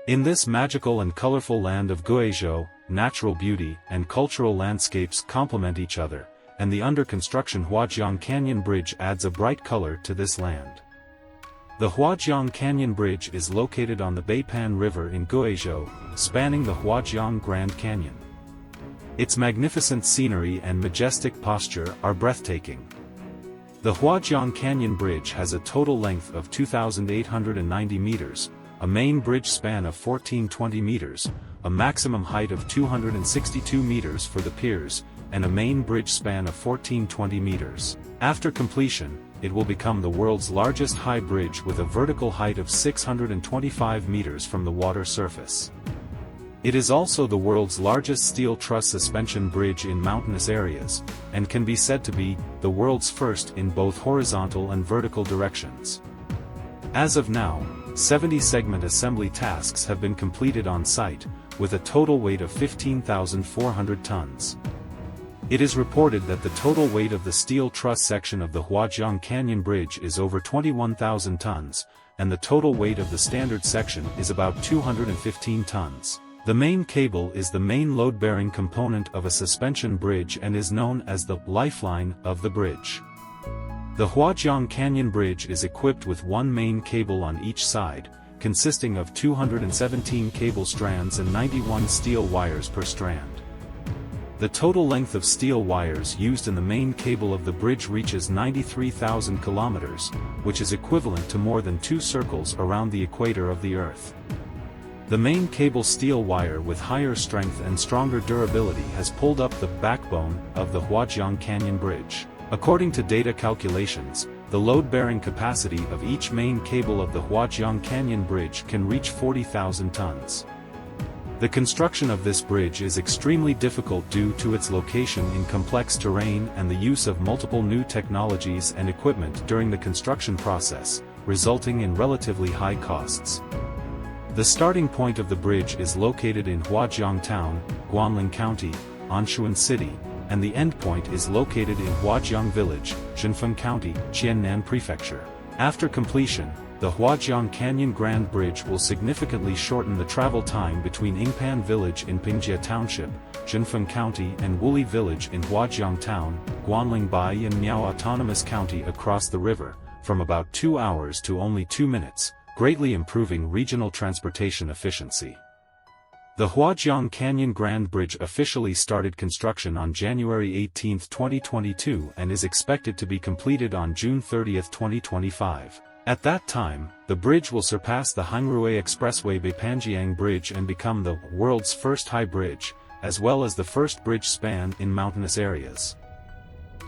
In this magical and colorful land of Guizhou, natural beauty and cultural landscapes complement each other, and the under-construction Huajiang Canyon Bridge adds a bright color to this land. The Huajiang Canyon Bridge is located on the Beipan River in Guizhou, spanning the Huajiang Grand Canyon. Its magnificent scenery and majestic posture are breathtaking. The Huajiang Canyon Bridge has a total length of 2,890 meters, a main bridge span of 1,420 meters, a maximum height of 262 meters for the piers, and a main bridge span of 1,420 meters. After completion, it will become the world's largest high bridge with a vertical height of 625 meters from the water surface. It is also the world's largest steel truss suspension bridge in mountainous areas, and can be said to be the world's first in both horizontal and vertical directions. As of now, 70 segment assembly tasks have been completed on site, with a total weight of 15,400 tons. It is reported that the total weight of the steel truss section of the Huajiang Canyon Bridge is over 21,000 tons, and the total weight of the standard section is about 215 tons. The main cable is the main load-bearing component of a suspension bridge and is known as the lifeline of the bridge. The Huajiang Canyon Bridge is equipped with one main cable on each side, consisting of 217 cable strands and 91 steel wires per strand. The total length of steel wires used in the main cable of the bridge reaches 93,000 kilometers, which is equivalent to more than 2 circles around the equator of the Earth. The main cable steel wire with higher strength and stronger durability has pulled up the backbone of the Huajiang Canyon Bridge. According to data calculations, the load-bearing capacity of each main cable of the Huajiang Canyon Bridge can reach 40,000 tons. The construction of this bridge is extremely difficult due to its location in complex terrain and the use of multiple new technologies and equipment during the construction process, resulting in relatively high costs. The starting point of the bridge is located in Huajiang Town, Guanling County, Anshuan City, and the endpoint is located in Huajiang Village, Zhenfeng County, Qiannan Prefecture. After completion, the Huajiang Canyon Grand Bridge will significantly shorten the travel time between Yingpan Village in Pingjie Township, Zhenfeng County and Wuli Village in Huajiang Town, Guanling Bai and Miao Autonomous County across the river, from about 2 hours to only 2 minutes, greatly improving regional transportation efficiency. The Huajiang Canyon Grand Bridge officially started construction on January 18, 2022 and is expected to be completed on June 30, 2025. At that time, the bridge will surpass the Hangrui Expressway Beipanjiang Bridge and become the world's first high bridge, as well as the first bridge span in mountainous areas.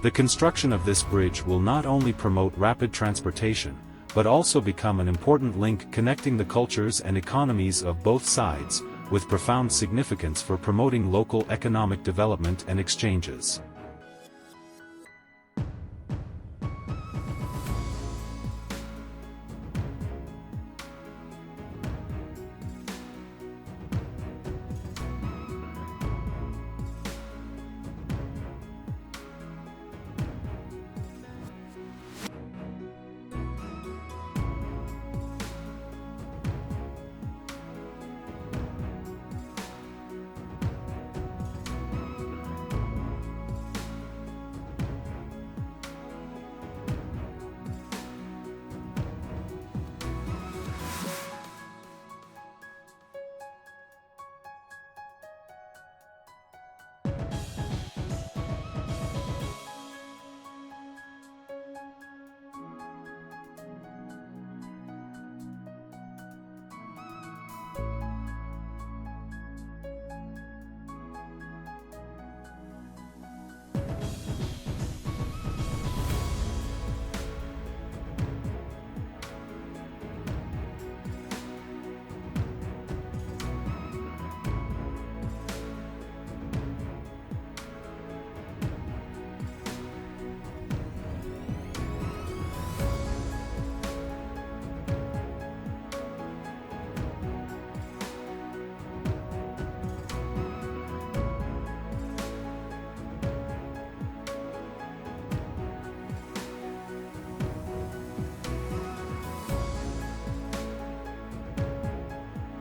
The construction of this bridge will not only promote rapid transportation, but also become an important link connecting the cultures and economies of both sides, with profound significance for promoting local economic development and exchanges.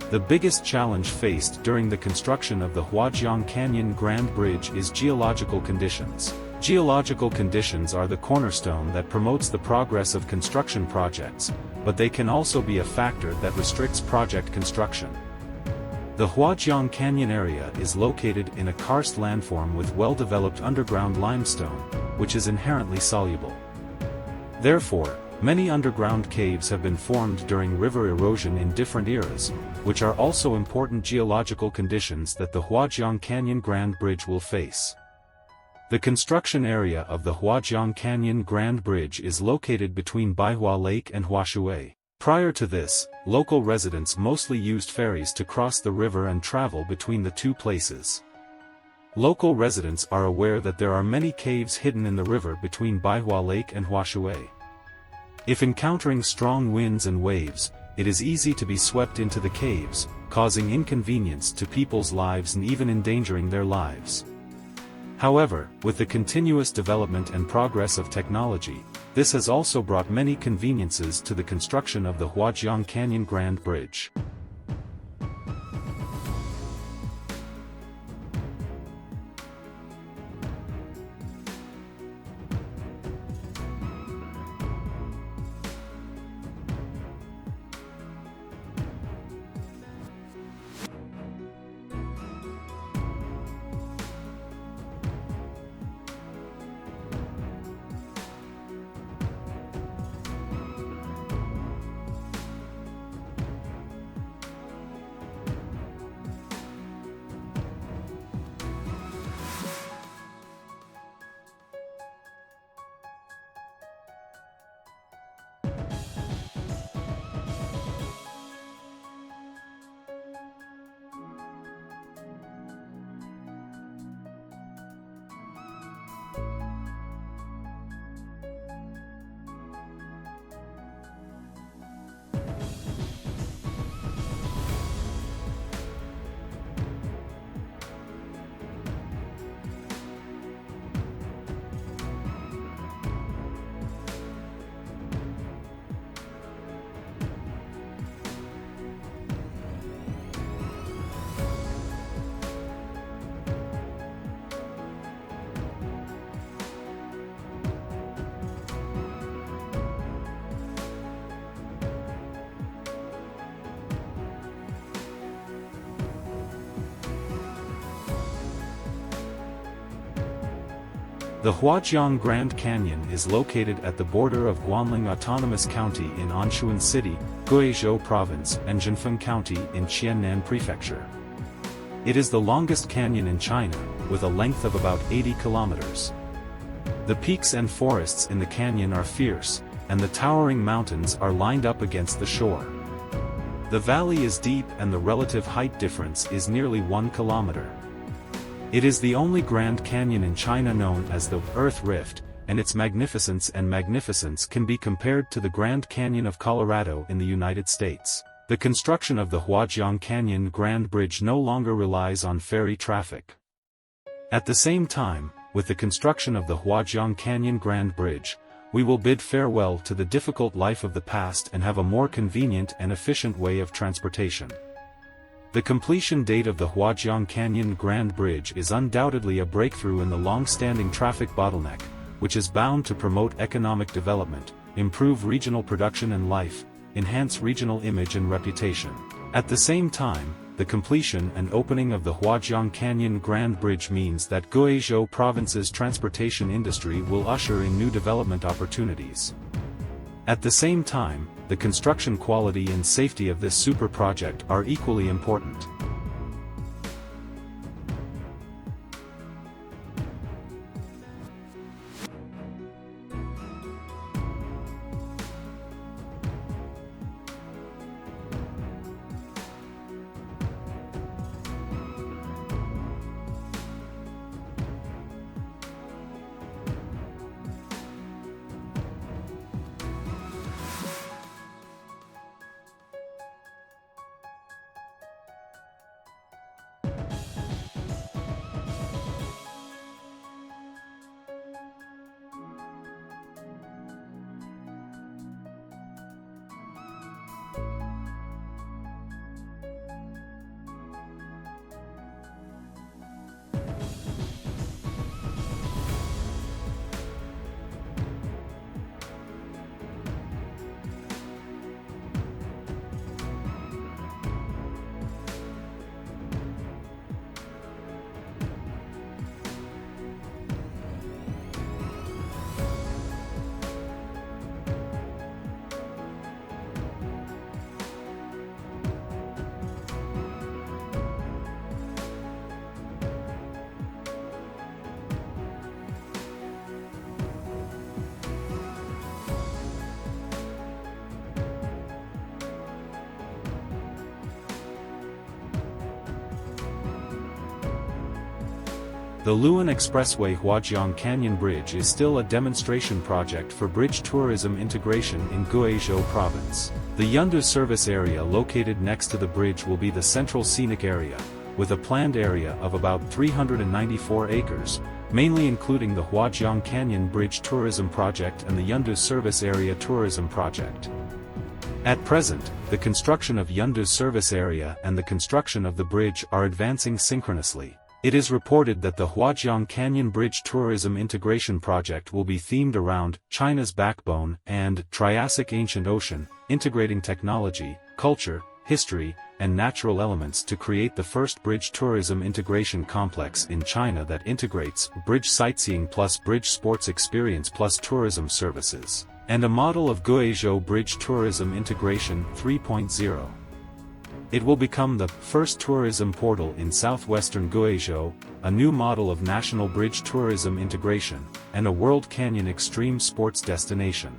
The biggest challenge faced during the construction of the Huajiang Canyon Grand Bridge is geological conditions. Geological conditions are the cornerstone that promotes the progress of construction projects, but they can also be a factor that restricts project construction. The Huajiang Canyon area is located in a karst landform with well-developed underground limestone, which is inherently soluble. Therefore, many underground caves have been formed during river erosion in different eras, which are also important geological conditions that the Huajiang Canyon Grand Bridge will face. The construction area of the Huajiang Canyon Grand Bridge is located between Baihua Lake and Huashui. Prior to this, local residents mostly used ferries to cross the river and travel between the two places. Local residents are aware that there are many caves hidden in the river between Baihua Lake and Huashui. If encountering strong winds and waves, it is easy to be swept into the caves, causing inconvenience to people's lives and even endangering their lives. However, with the continuous development and progress of technology, this has also brought many conveniences to the construction of the Huajiang Canyon Grand Bridge. The Huajiang Grand Canyon is located at the border of Guanling Autonomous County in Anshuan City, Guizhou Province, and Zhenfeng County in Qiannan Prefecture. It is the longest canyon in China, with a length of about 80 kilometers. The peaks and forests in the canyon are fierce, and the towering mountains are lined up against the shore. The valley is deep and the relative height difference is nearly 1 kilometer. It is the only Grand Canyon in China known as the Earth Rift, and its magnificence can be compared to the Grand Canyon of Colorado in the United States. The construction of the Huajiang Canyon Grand Bridge no longer relies on ferry traffic. At the same time, with the construction of the Huajiang Canyon Grand Bridge, we will bid farewell to the difficult life of the past and have a more convenient and efficient way of transportation. The completion date of the Huajiang Canyon Grand Bridge is undoubtedly a breakthrough in the long-standing traffic bottleneck, which is bound to promote economic development, improve regional production and life, enhance regional image and reputation. At the same time, the completion and opening of the Huajiang Canyon Grand Bridge means that Guizhou Province's transportation industry will usher in new development opportunities. At the same time, the construction quality and safety of this super project are equally important. The Luan Expressway Huajiang Canyon Bridge is still a demonstration project for bridge tourism integration in Guizhou province. The Yundu service area located next to the bridge will be the central scenic area, with a planned area of about 394 acres, mainly including the Huajiang Canyon Bridge Tourism Project and the Yundu Service Area Tourism Project. At present, the construction of Yundu Service Area and the construction of the bridge are advancing synchronously. It is reported that the Huajiang Canyon Bridge Tourism Integration Project will be themed around China's backbone and Triassic Ancient Ocean, integrating technology, culture, history, and natural elements to create the first bridge tourism integration complex in China that integrates bridge sightseeing plus bridge sports experience plus tourism services, and a model of Guizhou Bridge Tourism Integration 3.0. It will become the first tourism portal in southwestern Guizhou, a new model of national bridge tourism integration, and a World Canyon extreme sports destination.